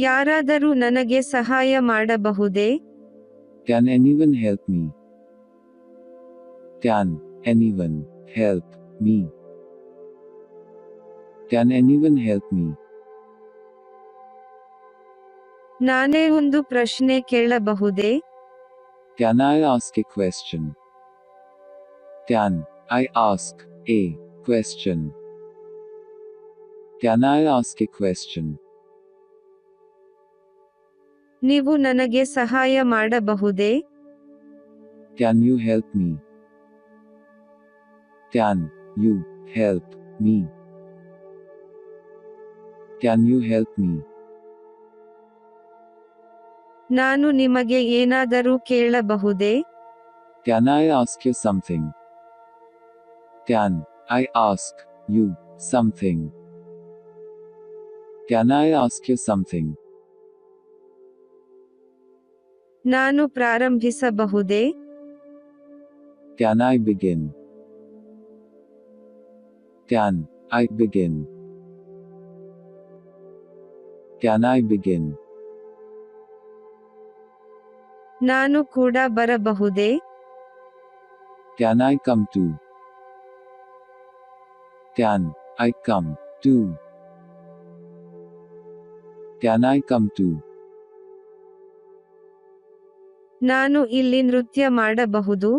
ಯಾರಾದರೂ ನನಗೆ ಸಹಾಯ ಮಾಡಬಹುದೇ? Can anyone help me? Can anyone help me? Can anyone help me? ನಾನೇ ಒಂದು ಪ್ರಶ್ನೆ ಕೇಳಬಹುದೇ? Can I ask a question? Can I ask a question? Can I ask a question? ನೀವು ನನಗೆ ಸಹಾಯ ಮಾಡಬಹುದೇ? Can you help me? Can you help me? Can you help me? ನಾನು ನಿಮಗೆ ಏನಾದರೂ ಕೇಳಬಹುದೇ? Can I ask you something? Can I ask you something? Can I ask you something? ನಾನು ಪ್ರಾರಂಭಿಸಬಹುದೇ? Can I begin? Can I begin? Can I begin? ನಾನು ಕೂಡ ಬರಬಹುದೇ? Can I come too? Can I come too? Can I come too? ನಾನು ಇಲ್ಲಿ ನೃತ್ಯ ಮಾಡಬಹುದು?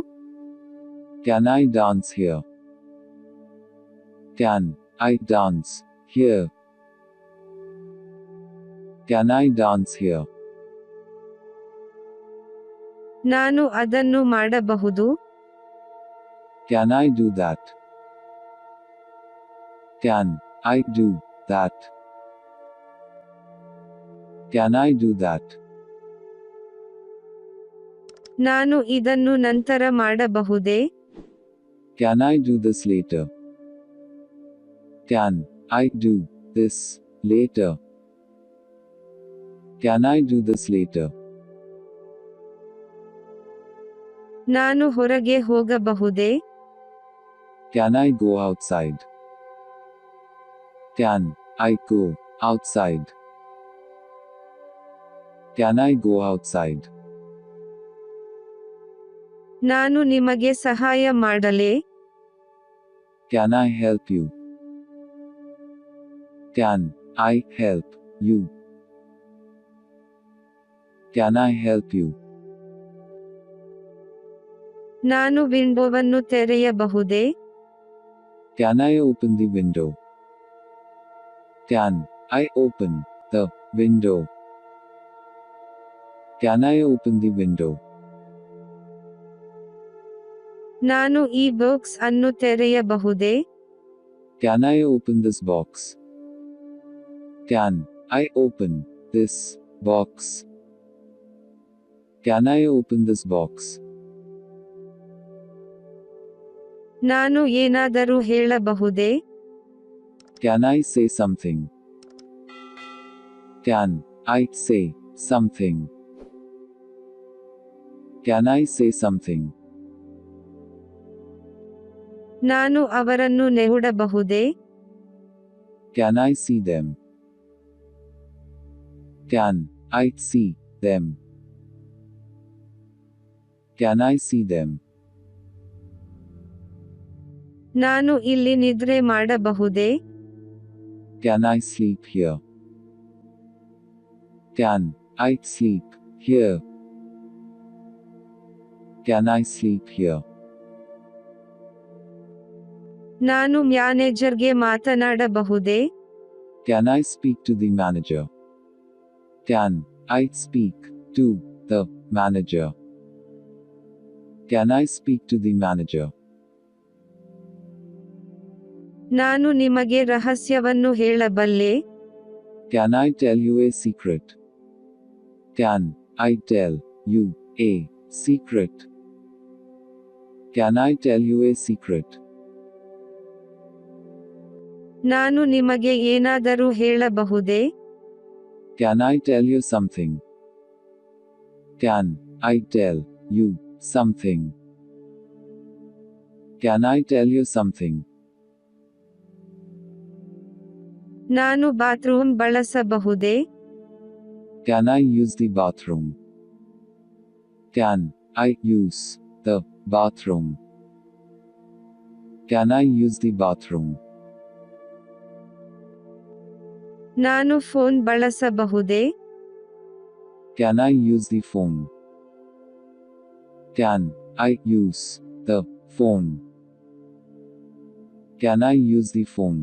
Can I dance here? Can I dance here? Can I dance here? ನಾನು ಅದನ್ನು ಮಾಡಬಹುದು? Can I do that? Can I do that? Can I do that? ನಾನು ಇದನ್ನು ನಂತರ ಮಾಡಬಹುದೇ? Can I do this later? Can I do this later? Can I do this later? ನಾನು ಹೊರಗೆ ಹೋಗಬಹುದೇ? Can I go outside? Can I go outside? Can I go outside? ನಾನು ನಿಮಗೆ ಸಹಾಯ ಮಾಡಲೇ? Can I help you? Can I help you? Can I help you? ನಾನು ವಿಂಡೋವನ್ನು ತೆರೆಯಬಹುದೇ? Can I open the window? Can I open the window? Can I open the window? ನಾನು ಈ box ಅನ್ನು ತೆರೆಯಬಹುದೇ? Can I open this box? Can I open this box? Can I open this box? ನಾನು ಏನಾದರೂ ಹೇಳಬಹುದೇ? Can I say something? Can I say something? Can I say something? ನಾನು ಅವರನ್ನು ನೋಡಬಹುದೇ? Can I see them? Can I see them? Can I see them? ನಾನು ಇಲ್ಲಿ ನಿದ್ರೆ ಮಾಡಬಹುದೇ? Can I sleep here? Can I sleep here? Can I sleep here? ನಾನು ಮ್ಯಾನೇಜರ್ಗೆ ಮಾತನಾಡಬಹುದೇ? Can I speak to the manager? Can I speak to the manager? Can I speak to the manager? ನಾನು ನಿಮಗೆ ರಹಸ್ಯವನ್ನು ಹೇಳಬಲ್ಲೆ? Can I tell you a secret? Can I tell you a secret? Can I tell you a secret? ನಾನು ನಿಮಗೆ ಏನಾದರೂ ಹೇಳಬಹುದೇ? Can I tell you something? Can I tell you something? Can I tell you something? ನಾನು bathroom ಬಳಸಬಹುದೇ? Can I use the bathroom? Can I use the bathroom? Can I use the bathroom? ನಾನು phone ಬಳಸಬಹುದೇ? Can I use the phone? Can I use the phone? Can I use the phone?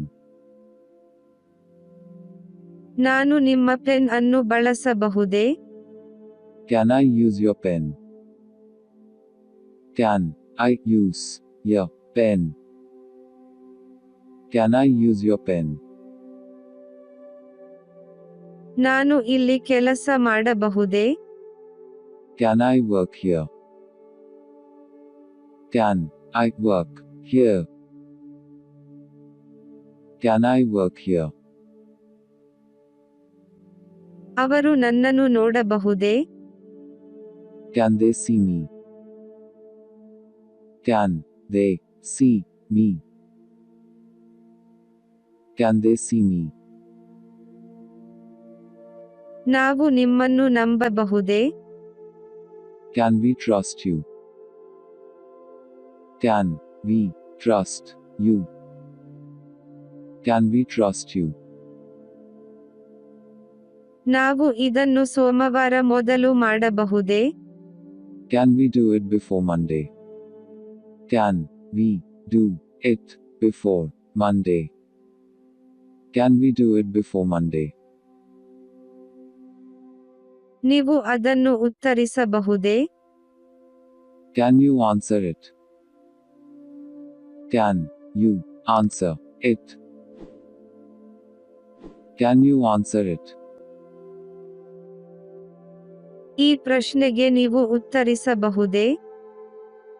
ನಾನು ನಿಮ್ಮ pen ಅನ್ನು ಬಳಸಬಹುದೇ? Can I use your pen? Can I use your pen? Can I use your pen? ನಾನು ಇಲ್ಲಿ ಕೆಲಸ ಮಾಡಬಹುದೇ? Can I work here? Can I work here? Can I work here? ಅವರು ನನ್ನನ್ನು ನೋಡಬಹುದೇ? Can they see me? Can they see me? Can they see me? ನಾವು ನಿಮ್ಮನ್ನು ನಂಬಬಹುದೇ? Can we trust you? Can we trust you? Can we trust you? ನಾವು ಇದನ್ನು ಸೋಮವಾರ ಮೊದಲು ಮಾಡಬಹುದೇ? Can we do it before Monday? Can we do it before Monday? Can we do it before Monday? ನೀವು ಅದನ್ನು ಉತ್ತರಿಸಬಹುದೇ? Can you answer it? Can you answer it? Can you answer it? ಈ ಪ್ರಶ್ನೆಗೆ ನೀವು ಉತ್ತರಿಸಬಹುದೇ?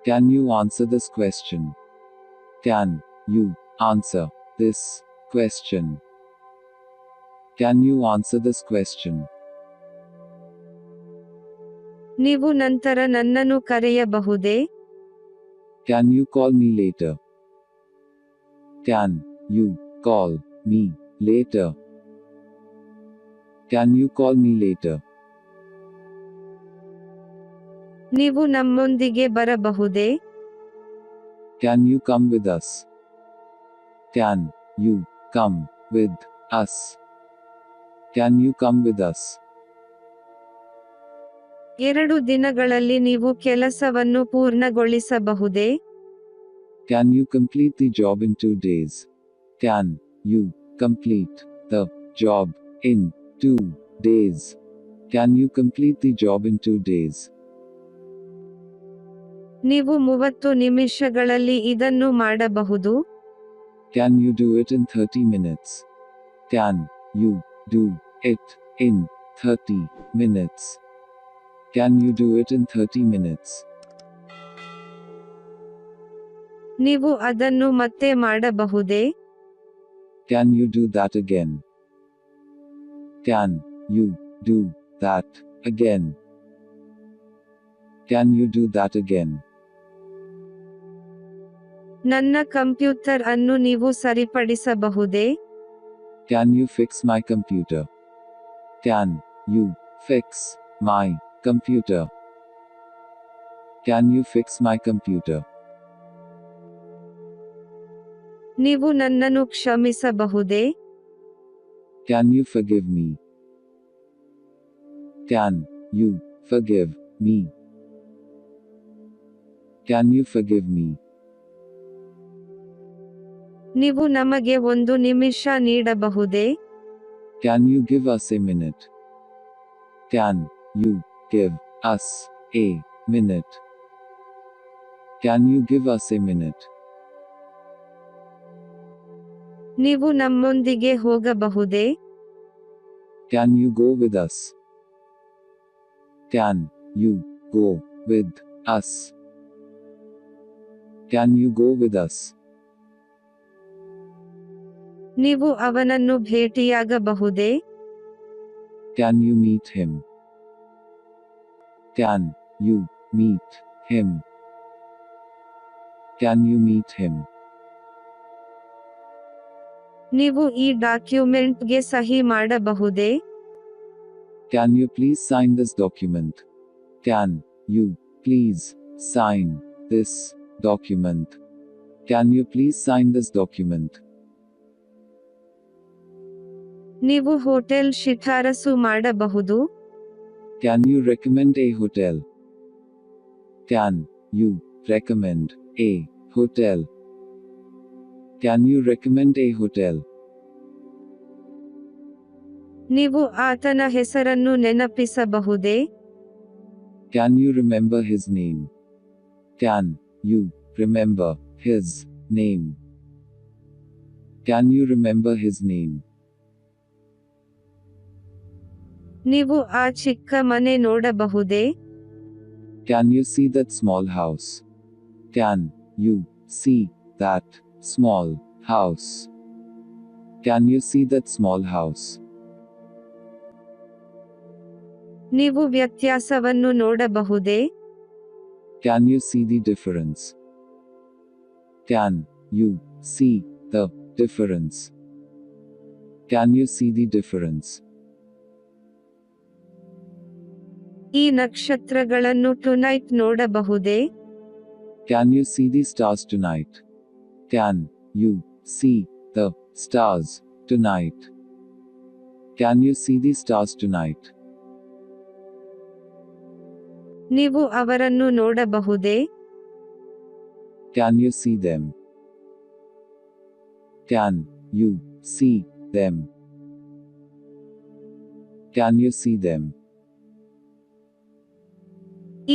Can you answer this question? Can you answer this question? Can you answer this question? ನೀವು ನಂತರ ನನ್ನನ್ನು ಕರೆಯಬಹುದೇ? Can you call me later? Can you call me later? Can you call me later? ನೀವು ನಮ್ಮೊಂದಿಗೆ ಬರಬಹುದೇ? Can you come with us? Can you come with us? Can you come with us? 2 ದಿನಗಳಲ್ಲಿ ನೀವು ಕೆಲಸವನ್ನು ಪೂರ್ಣಗೊಳಿಸಬಹುದೇ? Can you complete the job in 2 days? Can you complete the job in 2 days? Can you complete the job in 2 days? ನೀವು 30 ನಿಮಿಷಗಳಲ್ಲಿ ಇದನ್ನು ಮಾಡಬಹುದು? Can you do it in 30 minutes? Can you do it in 30 minutes? Can you do it in 30 minutes? ನೀವು ಅದನ್ನು ಮತ್ತೆ ಮಾಡಬಹುದೇ? Can you do that again? Can you do that again? Can you do that again? ನನ್ನ computer ಅನ್ನು ನೀವು ಸರಿಪಡಿಸಬಹುದೇ? Can you fix my computer? Can you fix my computer? Can you fix my computer? ನೀವು ನನ್ನನ್ನು ಕ್ಷಮಿಸಬಹುದೇ? Can you forgive me? Can you forgive me? Can you forgive me? ನೀವು ನಮಗೆ 1 ನಿಮಿಷ ನೀಡಬಹುದೇ? Can you give us a minute? Can you give us a minute? Can you give us a minute? ನೀವು ನಮ್ಮೊಂದಿಗೆ ಹೋಗಬಹುದೇ? Can you go with us? Can you go with us? Can you go with us? ನೀವು ಅವನನ್ನು ಭೇಟಿಯಾಗಬಹುದೇ? Can you meet him? Can you meet him? Can you meet him? ನೀವು ಈ ಡಾಕ್ಯುಮೆಂಟ್ಗೆ ಸಹಿ ಮಾಡಬಹುದೇ? Can you please sign this document? Can you please sign this document? Can you please sign this document? ನೀವು hotel ಶಿಫಾರಸು ಮಾಡಬಹುದು? Can you recommend a hotel? Can you recommend a hotel? Can you recommend a hotel? ನೀವು ಆತನ ಹೆಸರನ್ನು ನೆನಪಿಸಬಹುದೇ? Can you remember his name? Can you remember his name? Can you remember his name? ನೀವು ಆ ಚಿಕ್ಕ ಮನೆ ನೋಡಬಹುದೇ? Can you see that small house? Can you see that small house? Can you see that small house? ನೀವು ವ್ಯತ್ಯಾಸವನ್ನು ನೋಡಬಹುದೇ? Can you see the difference? Can you see the difference? Can you see the difference? ಈ ನಕ್ಷತ್ರಗಳನ್ನು tonight ನೋಡಬಹುದೇ? Can you see the stars tonight? Can you see the stars tonight? Can you see the stars tonight? ನೀವು ಅವರನ್ನು ನೋಡಬಹುದೇ? Can you see them? Can you see them? Can you see them?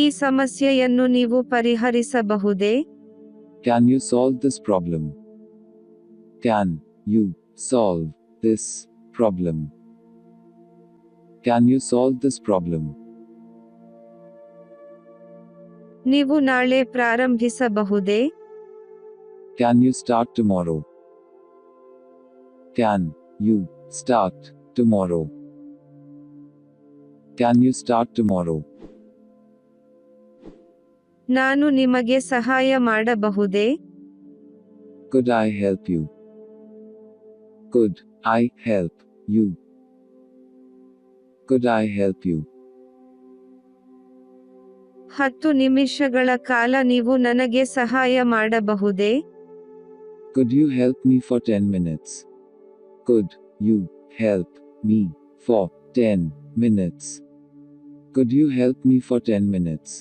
ಈ ಸಮಸ್ಯೆಯನ್ನು ನೀವು ಪರಿಹರಿಸಬಹುದೇ? Can you solve this problem? Can you solve this problem? Can you solve this problem? ನೀವು ನಾಳೆ ಪ್ರಾರಂಭಿಸಬಹುದೇ? Can you start tomorrow? Can you start tomorrow? Can you start tomorrow? ನಾನು ನಿಮಗೆ ಸಹಾಯ ಮಾಡಬಹುದೇ? Could I help you? Could I help you? Could I help you? 10 ನಿಮಿಷಗಳ ಕಾಲ ನೀವು ನನಗೆ ಸಹಾಯ ಮಾಡಬಹುದೇ? Could you help me for 10 minutes? Could you help me for 10 minutes? Could you help me for 10 minutes?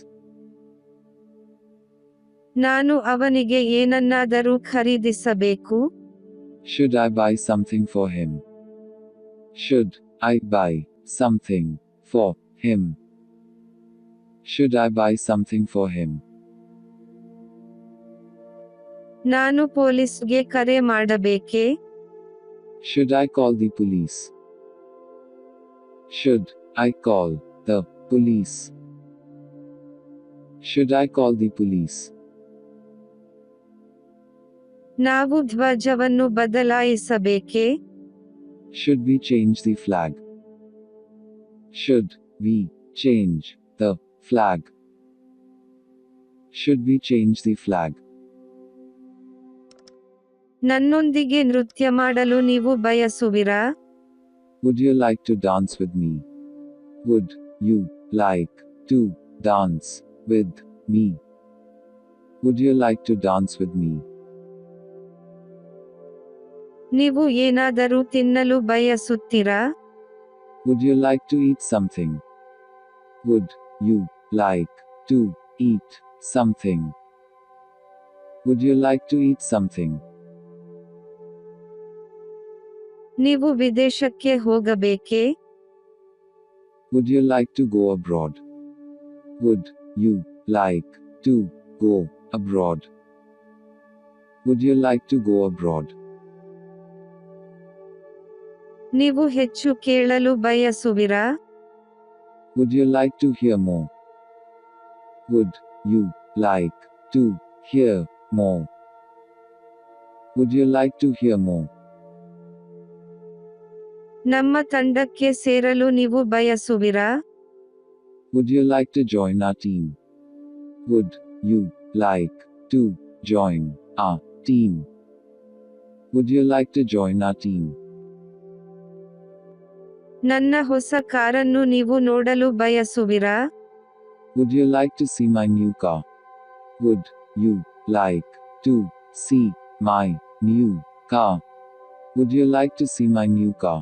ನಾನು ಅವನಿಗೆ ಏನನ್ನಾದರೂ ಖರೀದಿಸಬೇಕು? Should I buy something for him? Should I buy something for him? Should I buy something for him? ನಾನು ಪೊಲೀಸ್ಗೆ ಕರೆ ಮಾಡಬೇಕೇ? Should I call the police? Should I call the police? Should I call the police? ನಾವು ಧ್ವಜವನ್ನು ಬದಲಾಯಿಸಬೇಕೇ? Should we change the flag? Should we change the flag? Should we change the flag? ನನ್ನೊಂದಿಗೆ ನೃತ್ಯ ಮಾಡಲು ನೀವು ಬಯಸುವಿರಾ? Would you like to dance with me? Would you like to dance with me? Would you like to dance with me? ನೀವು ಏನಾದರೂ ತಿನ್ನಲು ಬಯಸುತ್ತೀರಾ? Would you like to eat something? Would you like to eat something? Would you like to eat something? ನೀವು ವಿದೇಶಕ್ಕೆ ಹೋಗಬೇಕೇ? Would you like to go abroad? Would you like to go abroad? Would you like to go abroad? ನೀವು ಹೆಚ್ಚು ಕೇಳಲು ಬಯಸುವಿರಾ? Would you like to hear more? Would you like to hear more? Would you like to hear more? ನಮ್ಮ ತಂಡಕ್ಕೆ ಸೇರಲು ನೀವು ಬಯಸುವಿರಾ? Would you like to join our team? Would you like to join our team? Would you like to join our team? ನನ್ನ ಹೊಸ ಕಾರನ್ನು ನೀವು ನೋಡಲು ಬಯಸುವಿರಾ? Would you like to see my new car? Would you like to see my new car? Would you like to see my new car?